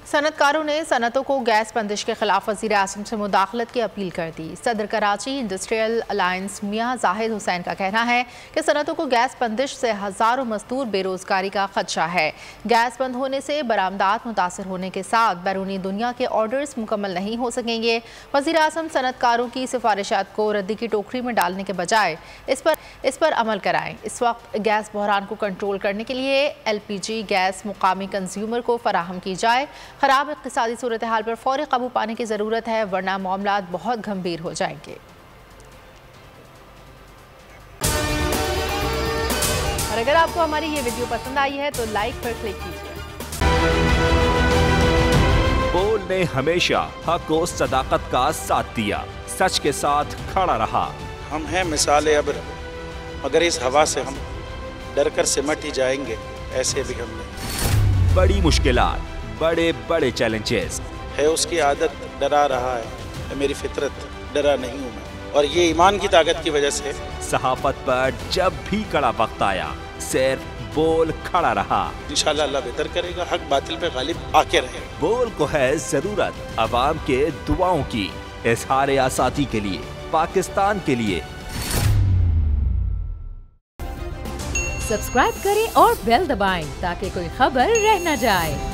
सनतकारों ने सनतों को गैस बंदिश के खिलाफ वज़ीर आज़म से मुदाखलत की अपील कर दी। सदर कराची इंडस्ट्रियल अलायंस मियां जाहिद हुसैन का कहना है कि सनतों को गैस बंदिश से हज़ारों मजदूर बेरोजगारी का खदशा है। गैस बंद होने से बरामदात मुतासर होने के साथ बैरूनी दुनिया के ऑर्डर्स मुकम्मल नहीं हो सकेंगे। वज़ीर आज़म सनतकारों की सिफारिशात को रद्दी की टोकरी में डालने के बजाय इस पर अमल कराएं। इस वक्त गैस बहरान को कंट्रोल करने के लिए LPG गैस मुकामी कंज्यूमर को फराहम की जाए। खराब इक़्तिसादी सूरत हाल पर फौरी काबू पाने की ज़रूरत है, वरना मामलात बहुत गंभीर हो जाएंगे। और अगर आपको हमारी ये वीडियो पसंद आई है तो लाइक पर क्लिक कीजिए। बोल ने हमेशा हक और सदाकत का साथ दिया, सच के साथ खड़ा रहा। हम हैं मिसाल अब्र, मगर इस हवा से हम डर कर सिमट ही जाएंगे। ऐसे भी हमने बड़ी मुश्किलात, बड़े बड़े चैलेंजेस है, उसकी आदत डरा रहा है, मेरी फितरत डरा नहीं हूँ मैं, और ये ईमान की ताकत की वजह से। सहाफत पर जब भी कड़ा वक्त आया, सिर्फ बोल खड़ा रहा। इंशाल्लाह अल्लाह बेहतर करेगा, हक बातिल पे गालिब आके रहे। बोल को है जरूरत अवाम के दुआओं की, इज़हार आज़ादी के लिए, पाकिस्तान के लिए। सब्सक्राइब करें और बेल दबाएं ताकि कोई खबर रह न जाए।